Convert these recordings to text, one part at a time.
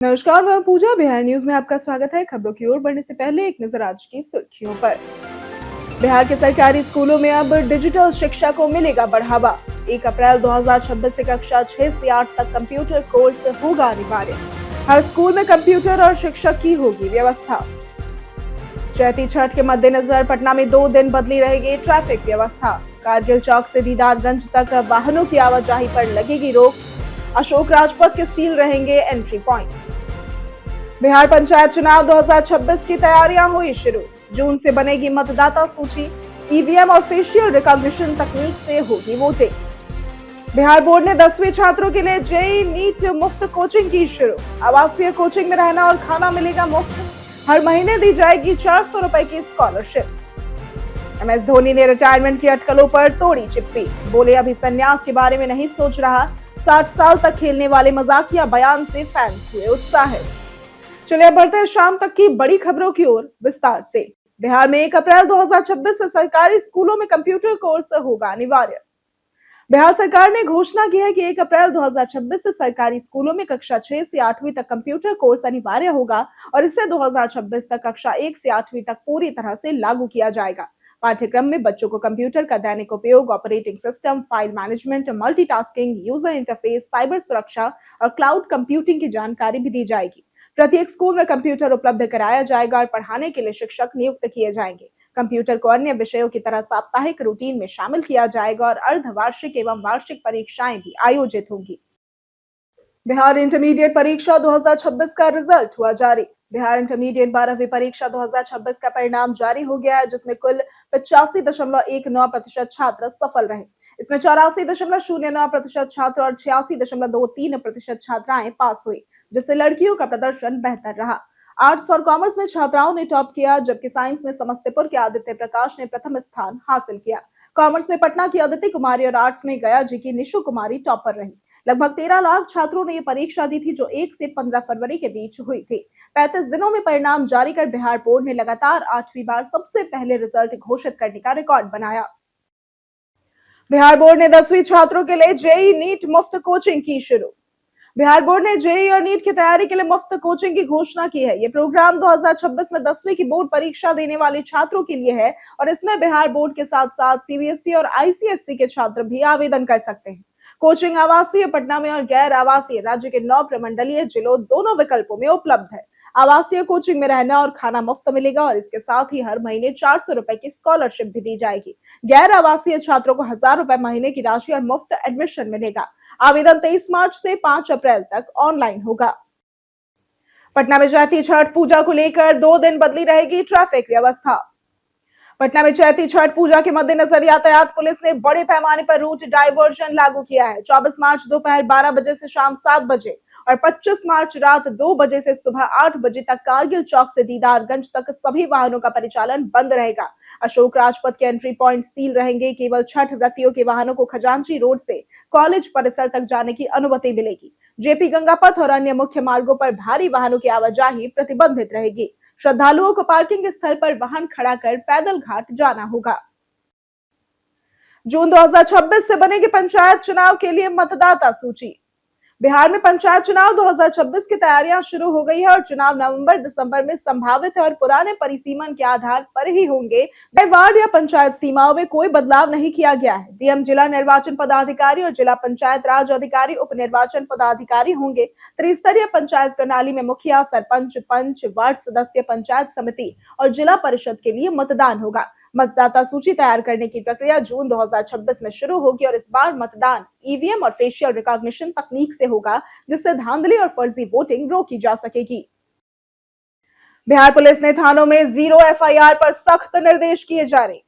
नमस्कार, मैं पूजा। बिहार न्यूज में आपका स्वागत है। खबरों की ओर बढ़ने से पहले एक नजर आज की सुर्खियों पर। बिहार के सरकारी स्कूलों में अब डिजिटल शिक्षा को मिलेगा बढ़ावा। 1 अप्रैल 2026 से कक्षा 6 से 8 तक कंप्यूटर कोर्स होगा अनिवार्य। हर स्कूल में कंप्यूटर और शिक्षक की होगी व्यवस्था। चैती छठ के मद्देनजर पटना में 2 दिन बदली रहेगी ट्रैफिक व्यवस्था। कारगिल चौक से दीदारगंज तक वाहनों की आवाजाही पर लगेगी रोक। अशोक राजपथ के सील रहेंगे एंट्री पॉइंट। बिहार पंचायत चुनाव 2026 की तैयारियां हुई शुरू। जून से बनेगी मतदाता सूची। ईवीएम और फेशियल रिकॉग्निशन तकनीक से होगी वोटिंग। बिहार बोर्ड ने 10वीं छात्रों के लिए जेईई नीट मुफ्त कोचिंग की शुरू। आवासीय कोचिंग में रहना और खाना मिलेगा मुफ्त। हर महीने दी जाएगी 400 रुपए की स्कॉलरशिप। एमएस धोनी ने रिटायरमेंट की अटकलों पर तोड़ी चिप्पी। बोले अभी संन्यास के बारे में नहीं सोच रहा। 60 साल तक खेलने वाले मजाकिया बयान से फैंस हुए उत्साहित। चलिए बढ़ते हैं शाम तक की बड़ी खबरों की ओर विस्तार से। बिहार में 1 अप्रैल 2026 से सरकारी स्कूलों में कंप्यूटर कोर्स होगा अनिवार्य। बिहार सरकार ने घोषणा की है कि 1 अप्रैल 2026 से सरकारी स्कूलों में कक्षा 6 से 8वीं तक कंप्यूटर कोर्स अनिवार्य होगा और इसे 2026 तक कक्षा 1 से 8वीं तक पूरी तरह से लागू किया जाएगा। पाठ्यक्रम में बच्चों को कंप्यूटर का दैनिक उपयोग, operating system, file management, multitasking, user interface, cyber सुरक्षा और क्लाउड कंप्यूटिंग की जानकारी भी दी जाएगी। प्रत्येक स्कूल में कंप्यूटर उपलब्ध कराया जाएगा और पढ़ाने के लिए शिक्षक नियुक्त किए जाएंगे। कंप्यूटर को अन्य विषयों की तरह साप्ताहिक रूटीन में शामिल किया जाएगा और अर्धवार्षिक एवं वार्षिक परीक्षाएं भी आयोजित होंगी। बिहार इंटरमीडिएट परीक्षा 2026 का रिजल्ट हुआ जारी। बिहार इंटरमीडिएट 12वीं परीक्षा 2026 का परिणाम जारी हो गया है, जिसमें कुल 85.19% छात्र सफल रहे। इसमें 84.09% छात्र और 86.23% छात्राएं पास हुई, जिससे लड़कियों का प्रदर्शन बेहतर रहा। आर्ट्स और कॉमर्स में छात्राओं ने टॉप किया, जबकि साइंस में समस्तीपुर के आदित्य प्रकाश ने प्रथम स्थान हासिल किया। कॉमर्स में पटना की अदिति कुमारी और आर्ट्स में गया जी की निशु कुमारी टॉपर रही। लगभग 13 लाख छात्रों ने ये परीक्षा दी थी, जो 1 से 15 फरवरी के बीच हुई थी। 35 दिनों में परिणाम जारी कर बिहार बोर्ड ने लगातार 8वीं बार सबसे पहले रिजल्ट घोषित करने का रिकॉर्ड बनाया। बिहार बोर्ड ने 10वीं छात्रों के लिए जेईई नीट मुफ्त कोचिंग की शुरू। बिहार बोर्ड ने जेईई और नीट की तैयारी के लिए मुफ्त कोचिंग की घोषणा की है। ये प्रोग्राम 2026 में 10वीं की बोर्ड परीक्षा देने वाले छात्रों के लिए है और इसमें बिहार बोर्ड के साथ साथ सीबीएसई और आईसीएसई के छात्र भी आवेदन कर सकते हैं। कोचिंग आवासीय पटना में और गैर आवासीय राज्य के 9 प्रमंडलीय जिलों दोनों विकल्पों में उपलब्ध है। आवासीय कोचिंग में रहना और खाना मुफ्त मिलेगा और इसके साथ ही हर महीने 400 रुपए की स्कॉलरशिप भी दी जाएगी। गैर आवासीय छात्रों को 1000 रुपए महीने की राशि और मुफ्त एडमिशन मिलेगा। आवेदन 23 मार्च से 5 अप्रैल तक ऑनलाइन होगा। पटना में चैती छठ पूजा को लेकर 2 दिन बदली रहेगी ट्रैफिक व्यवस्था। पटना में चैती छठ पूजा के मद्देनजर यातायात पुलिस ने बड़े पैमाने पर रूट डायवर्जन लागू किया है। 24 मार्च दोपहर 12 बजे से शाम 7 बजे और 25 मार्च रात 2 बजे से सुबह 8 बजे तक कारगिल चौक से दीदारगंज तक सभी वाहनों का परिचालन बंद रहेगा। अशोक राजपथ के एंट्री पॉइंट सील रहेंगे। केवल छठ व्रतियों के वाहनों को खजांची रोड से कॉलेज परिसर तक जाने की अनुमति मिलेगी। जेपी गंगा पथ और अन्य मुख्य मार्गों पर भारी वाहनों की आवाजाही प्रतिबंधित रहेगी। श्रद्धालुओं को पार्किंग स्थल पर वाहन खड़ा कर पैदल घाट जाना होगा। जून 2026 से बनेगी पंचायत चुनाव के लिए मतदाता सूची। बिहार में पंचायत चुनाव 2026 की तैयारियां शुरू हो गई है और चुनाव नवंबर-दिसंबर में संभावित है और पुराने परिसीमन के आधार पर ही होंगे। वार्ड या पंचायत सीमाओं में कोई बदलाव नहीं किया गया है। डीएम जिला निर्वाचन पदाधिकारी और जिला पंचायत राज अधिकारी उप निर्वाचन पदाधिकारी होंगे। त्रिस्तरीय पंचायत प्रणाली में मुखिया, सरपंच, पंच, वार्ड सदस्य, पंचायत समिति और जिला परिषद के लिए मतदान होगा। मतदाता सूची तैयार करने की प्रक्रिया जून 2026 में शुरू होगी और इस बार मतदान ईवीएम और फेशियल रिकॉग्निशन तकनीक से होगा, जिससे धांधली और फर्जी वोटिंग रोकी जा सकेगी। बिहार पुलिस ने थानों में जीरो एफआईआर पर सख्त निर्देश किए जारी।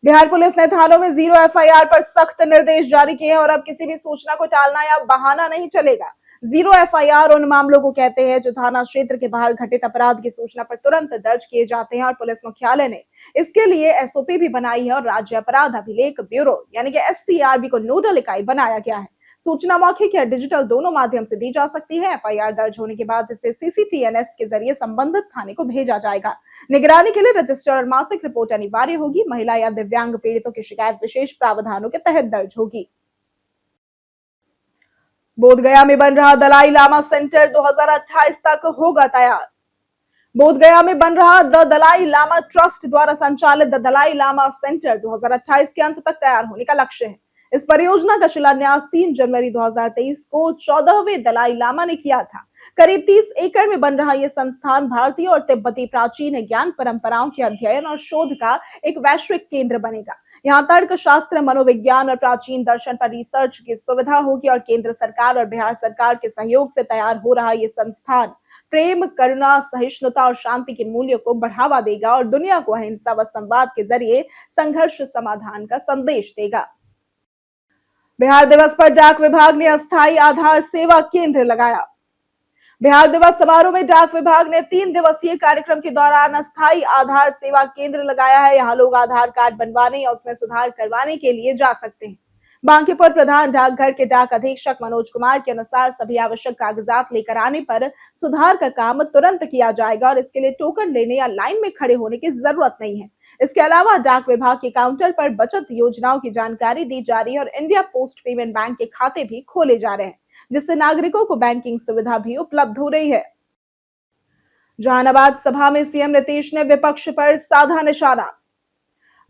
बिहार पुलिस ने थानों में जीरो एफआईआर पर सख्त निर्देश जारी किए हैं और अब किसी भी सूचना को टालना या बहाना नहीं चलेगा। जीरो एफआईआर उन मामलों को कहते हैं जो थाना क्षेत्र के बाहर घटित अपराध की सूचना पर तुरंत दर्ज किए जाते हैं और पुलिस मुख्यालय ने इसके लिए एसओपी भी बनाई है और राज्य अपराध अभिलेख ब्यूरो यानी कि एससीआरबी को नोडल इकाई बनाया गया है। सूचना मौखिक या डिजिटल दोनों माध्यम से दी जा सकती है। एफआईआर दर्ज होने के बाद इसे सीसीटीएनएस के जरिए संबंधित थाने को भेजा जाएगा। निगरानी के लिए रजिस्टर और मासिक रिपोर्ट अनिवार्य होगी। महिला या दिव्यांग पीड़ितों की शिकायत विशेष प्रावधानों के तहत दर्ज होगी। बोधगया में बन रहा दलाई लामा सेंटर 2028 तक होगा तैयार। बोधगया में बन रहा द दलाई लामा ट्रस्ट द्वारा संचालित द दलाई लामा सेंटर 2028 के अंत तक तैयार होने का लक्ष्य है। इस परियोजना का शिलान्यास 3 जनवरी 2023 को 14वें दलाई लामा ने किया था। करीब 30 एकड़ में बन रहा यह संस्थान भारतीय और तिब्बती प्राचीन ज्ञान परंपराओं के अध्ययन और शोध का एक वैश्विक केंद्र बनेगा। यहाँ तर्क शास्त्र, मनोविज्ञान और प्राचीन दर्शन पर रिसर्च की सुविधा होगी और केंद्र सरकार और बिहार सरकार के सहयोग से तैयार हो रहा यह संस्थान प्रेम, करुणा, सहिष्णुता और शांति के मूल्यों को बढ़ावा देगा और दुनिया को अहिंसा व संवाद के जरिए संघर्ष समाधान का संदेश देगा। बिहार दिवस पर डाक विभाग ने अस्थायी आधार सेवा केंद्र लगाया। बिहार दिवस समारोह में डाक विभाग ने 3 दिवसीय कार्यक्रम के दौरान अस्थायी आधार सेवा केंद्र लगाया है। यहाँ लोग आधार कार्ड बनवाने या उसमें सुधार करवाने के लिए जा सकते हैं। बांकीपुर प्रधान डाकघर के डाक अधीक्षक मनोज कुमार के अनुसार सभी आवश्यक कागजात लेकर आने पर सुधार का काम तुरंत किया जाएगा और इसके लिए टोकन लेने या लाइन में खड़े होने की जरूरत नहीं है। इसके अलावा डाक विभाग के काउंटर पर बचत योजनाओं की जानकारी दी जा रही है और इंडिया पोस्ट पेमेंट बैंक के खाते भी खोले जा रहे हैं, जिससे नागरिकों को बैंकिंग सुविधा भी उपलब्ध हो रही है। जहानाबाद सभा में सीएम नीतीश ने विपक्ष पर साधा निशाना।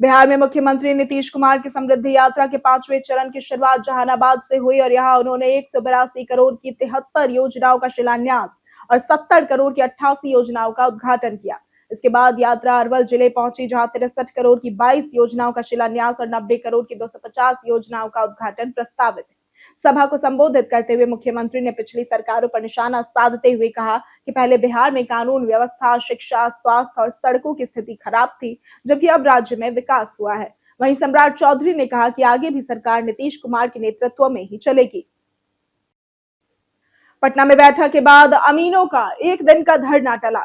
बिहार में मुख्यमंत्री नीतीश कुमार की समृद्धि यात्रा के 5वें चरण की शुरुआत जहानाबाद से हुई और यहां उन्होंने 182 करोड़ की 73 योजनाओं का शिलान्यास और 70 करोड़ की 88 योजनाओं का उद्घाटन किया। इसके बाद यात्रा अरवल जिले पहुंची, जहां 63 करोड़ की 22 योजनाओं का शिलान्यास और 90 करोड़ की 250 योजनाओं का उद्घाटन प्रस्तावित है। सभा को संबोधित करते हुए मुख्यमंत्री ने पिछली सरकारों पर निशाना साधते हुए कहा कि पहले बिहार में कानून व्यवस्था, शिक्षा, स्वास्थ्य और सड़कों की स्थिति खराब थी, जबकि अब राज्य में विकास हुआ है। वहीं सम्राट चौधरी ने कहा कि आगे भी सरकार नीतीश कुमार के नेतृत्व में ही चलेगी। पटना में बैठक के बाद अमीनों का एक दिन का धरना टला।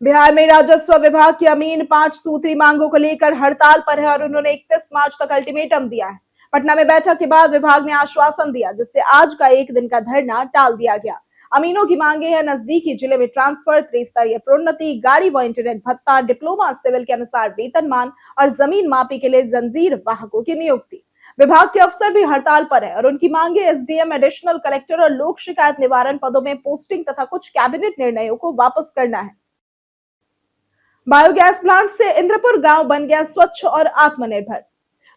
बिहार में राजस्व विभाग के अमीन 5 सूत्री मांगों को लेकर हड़ताल पर है और उन्होंने 31 मार्च तक अल्टीमेटम दिया है। पटना में बैठक के बाद विभाग ने आश्वासन दिया, जिससे आज का एक दिन का धरना टाल दिया गया। अमीनों की मांगे हैं नजदीकी जिले में ट्रांसफर, त्रिस्तरीय प्रोन्नति, गाड़ी व इंटरनेट भत्ता, डिप्लोमा सिविल के अनुसार वेतनमान और जमीन मापी के लिए जंजीर वाहकों की नियुक्ति। विभाग के अफसर भी हड़ताल पर है और उनकी मांगे एसडीएम, एडिशनल कलेक्टर और लोक शिकायत निवारण पदों में पोस्टिंग तथा कुछ कैबिनेट निर्णयों को वापस करना है। बायोगैस प्लांट से इंद्रपुर गांव बन गया स्वच्छ और आत्मनिर्भर।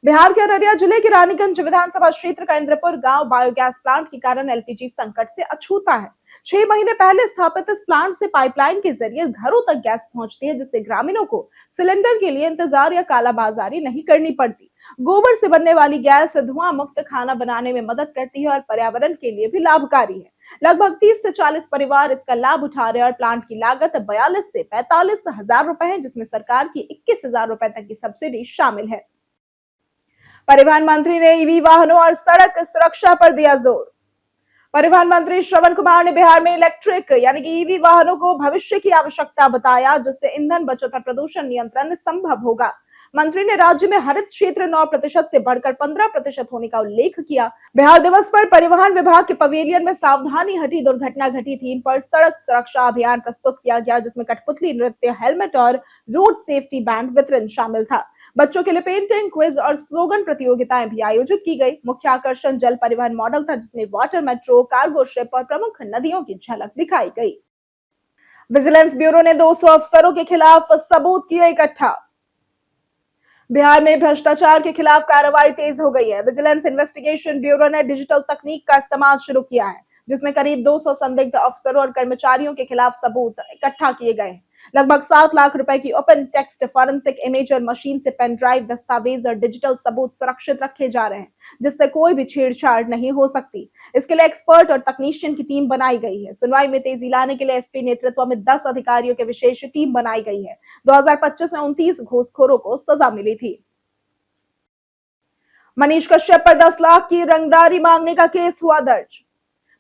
बिहार के अररिया जिले के रानीगंज विधानसभा क्षेत्र का इंद्रपुर गांव बायोगैस प्लांट के कारण एलपीजी संकट से अछूता है। 6 महीने पहले स्थापित इस प्लांट से पाइपलाइन के जरिए घरों तक गैस पहुंचती है, जिससे ग्रामीणों को सिलेंडर के लिए इंतजार या कालाबाजारी नहीं करनी पड़ती। गोबर से बनने वाली गैस धुआं मुक्त खाना बनाने में मदद करती है और पर्यावरण के लिए भी लाभकारी है। लगभग 30 से 40 परिवार इसका लाभ उठा रहे हैं और प्लांट की लागत 42 से 45 हजार रुपए है, जिसमें सरकार की 21 हजार रुपए तक की सब्सिडी शामिल है। परिवहन मंत्री ने ईवी वाहनों और सड़क सुरक्षा पर दिया जोर। परिवहन मंत्री श्रवण कुमार ने बिहार में इलेक्ट्रिक यानी कि ईवी वाहनों को भविष्य की आवश्यकता बताया, जिससे ईंधन बचत और प्रदूषण नियंत्रण संभव होगा। मंत्री ने राज्य में हरित क्षेत्र 9% से बढ़कर 15% होने का उल्लेख किया। बिहार दिवस पर परिवहन विभाग के पवेलियन में सावधानी हटी दुर्घटना घटी थीम पर सड़क सुरक्षा अभियान प्रस्तुत किया गया, जिसमें कठपुतली नृत्य, हेलमेट और रोड सेफ्टी बैंड वितरण शामिल था। बच्चों के लिए पेंटिंग, क्विज और स्लोगन प्रतियोगिताएं भी आयोजित की गई। मुख्य आकर्षण जल परिवहन मॉडल था, जिसमें वाटर मेट्रो, कार्गो शिप और प्रमुख नदियों की झलक दिखाई गई। विजिलेंस ब्यूरो ने 200 अफसरों के खिलाफ सबूत किए इकट्ठा। बिहार में भ्रष्टाचार के खिलाफ कार्रवाई तेज हो गई है। विजिलेंस इन्वेस्टिगेशन ब्यूरो ने डिजिटल तकनीक का इस्तेमाल शुरू किया है, जिसमें करीब 200 संदिग्ध अफसरों और कर्मचारियों के खिलाफ सबूत इकट्ठा किए गए हैं। लगभग 7 लाख रुपए की open text forensic imager machine से पेन ड्राइव, दस्तावेज और डिजिटल सबूत सुरक्षित रखे जा रहे हैं, जिससे कोई भी छेड़छाड़ नहीं हो सकती। इसके लिए एक्सपर्ट और तकनीशियन की टीम बनाई गई है। सुनवाई में तेजी लाने के लिए एसपी नेतृत्व में 10 अधिकारियों की विशेष टीम बनाई गई है। 2025 में 29 घूसखोरों को सजा मिली थी। मनीष कश्यप पर 10 लाख की रंगदारी मांगने का केस हुआ दर्ज।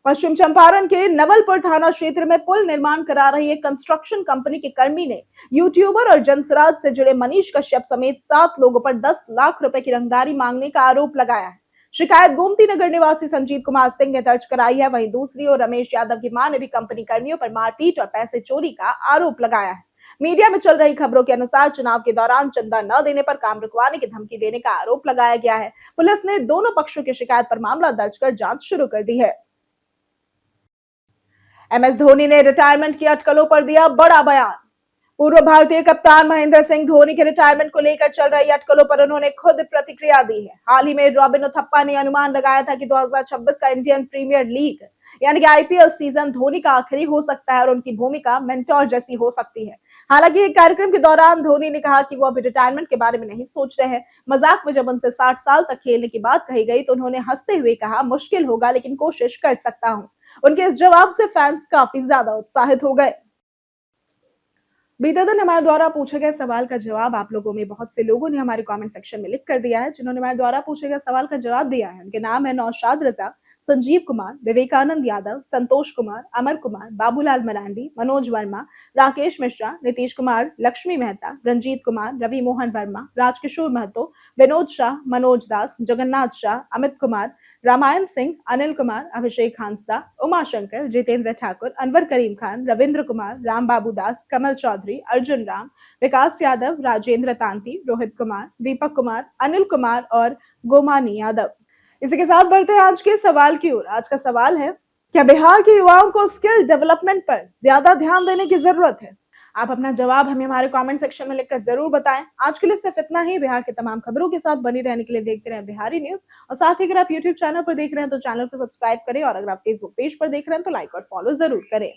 पश्चिम चंपारण के नवलपुर थाना क्षेत्र में पुल निर्माण करा रही एक कंस्ट्रक्शन कंपनी के कर्मी ने यूट्यूबर और जनसुराज से जुड़े मनीष कश्यप समेत 7 लोगों पर 10 लाख रुपए की रंगदारी मांगने का आरोप लगाया है। शिकायत गोमती नगर निवासी संजीत कुमार सिंह ने दर्ज कराई है। वहीं दूसरी ओर रमेश यादव की मां ने भी कंपनी कर्मियों पर मारपीट और पैसे चोरी का आरोप लगाया है। मीडिया में चल रही खबरों के अनुसार चुनाव के दौरान चंदा न देने पर काम रुकवाने की धमकी देने का आरोप लगाया गया है। पुलिस ने दोनों पक्षों की शिकायत पर मामला दर्ज कर जांच शुरू कर दी है। एमएस धोनी ने रिटायरमेंट की अटकलों पर दिया बड़ा बयान। पूर्व भारतीय कप्तान महेंद्र सिंह धोनी के रिटायरमेंट को लेकर चल रही अटकलों पर उन्होंने खुद प्रतिक्रिया दी है। हाल ही में रॉबिन उथप्पा ने अनुमान लगाया था कि 2026 का इंडियन प्रीमियर लीग यानी कि आईपीएल सीजन धोनी का आखिरी हो सकता है और उनकी भूमिका मेंटोर जैसी हो सकती है। हालांकि एक कार्यक्रम के दौरान धोनी ने कहा कि वो अभी रिटायरमेंट के बारे में नहीं सोच रहे हैं। मजाक में जब उनसे 60 साल तक खेलने की बात कही गई तो उन्होंने हंसते हुए कहा, मुश्किल होगा लेकिन कोशिश कर सकता हूं। उनके इस जवाब से फैंस काफी ज्यादा उत्साहित हो गए। बीते दिन हमारे द्वारा पूछे गए सवाल का जवाब आप लोगों में बहुत से लोगों ने हमारे कमेंट सेक्शन में लिख कर दिया है। जिन्होंने हमारे द्वारा पूछे गए सवाल का जवाब दिया है उनके नाम है नौशाद रजा, संजीव कुमार, विवेकानंद यादव, संतोष कुमार, अमर कुमार, बाबूलाल मरांडी, मनोज वर्मा, राकेश मिश्रा, नीतीश कुमार, लक्ष्मी मेहता, रंजीत कुमार, रवि मोहन वर्मा, राजकिशोर महतो, विनोद शाह, मनोज दास, जगन्नाथ शाह, अमित कुमार, रामायण सिंह, अनिल कुमार, अभिषेक हांसदा, उमाशंकर, जितेंद्र ठाकुर, अनवर करीम खान, रविंद्र कुमार, राम बाबू दास, कमल चौधरी, अर्जुन राम, विकास यादव, राजेंद्र तांती, रोहित कुमार, दीपक कुमार, अनिल कुमार और गोमानी यादव। इसी के साथ बढ़ते हैं आज के सवाल की ओर। आज का सवाल है, क्या बिहार के युवाओं को स्किल डेवलपमेंट पर ज्यादा ध्यान देने की जरूरत है? आप अपना जवाब हमें हमारे कमेंट सेक्शन में लिखकर जरूर बताएं। आज के लिए सिर्फ इतना ही। बिहार के तमाम खबरों के साथ बनी रहने के लिए देखते रहें बिहारी न्यूज और साथ ही अगर आप यूट्यूब चैनल पर देख रहे हैं तो चैनल को सब्सक्राइब करें और अगर आप फेसबुक पेज पर देख रहे हैं तो लाइक और फॉलो जरूर करें।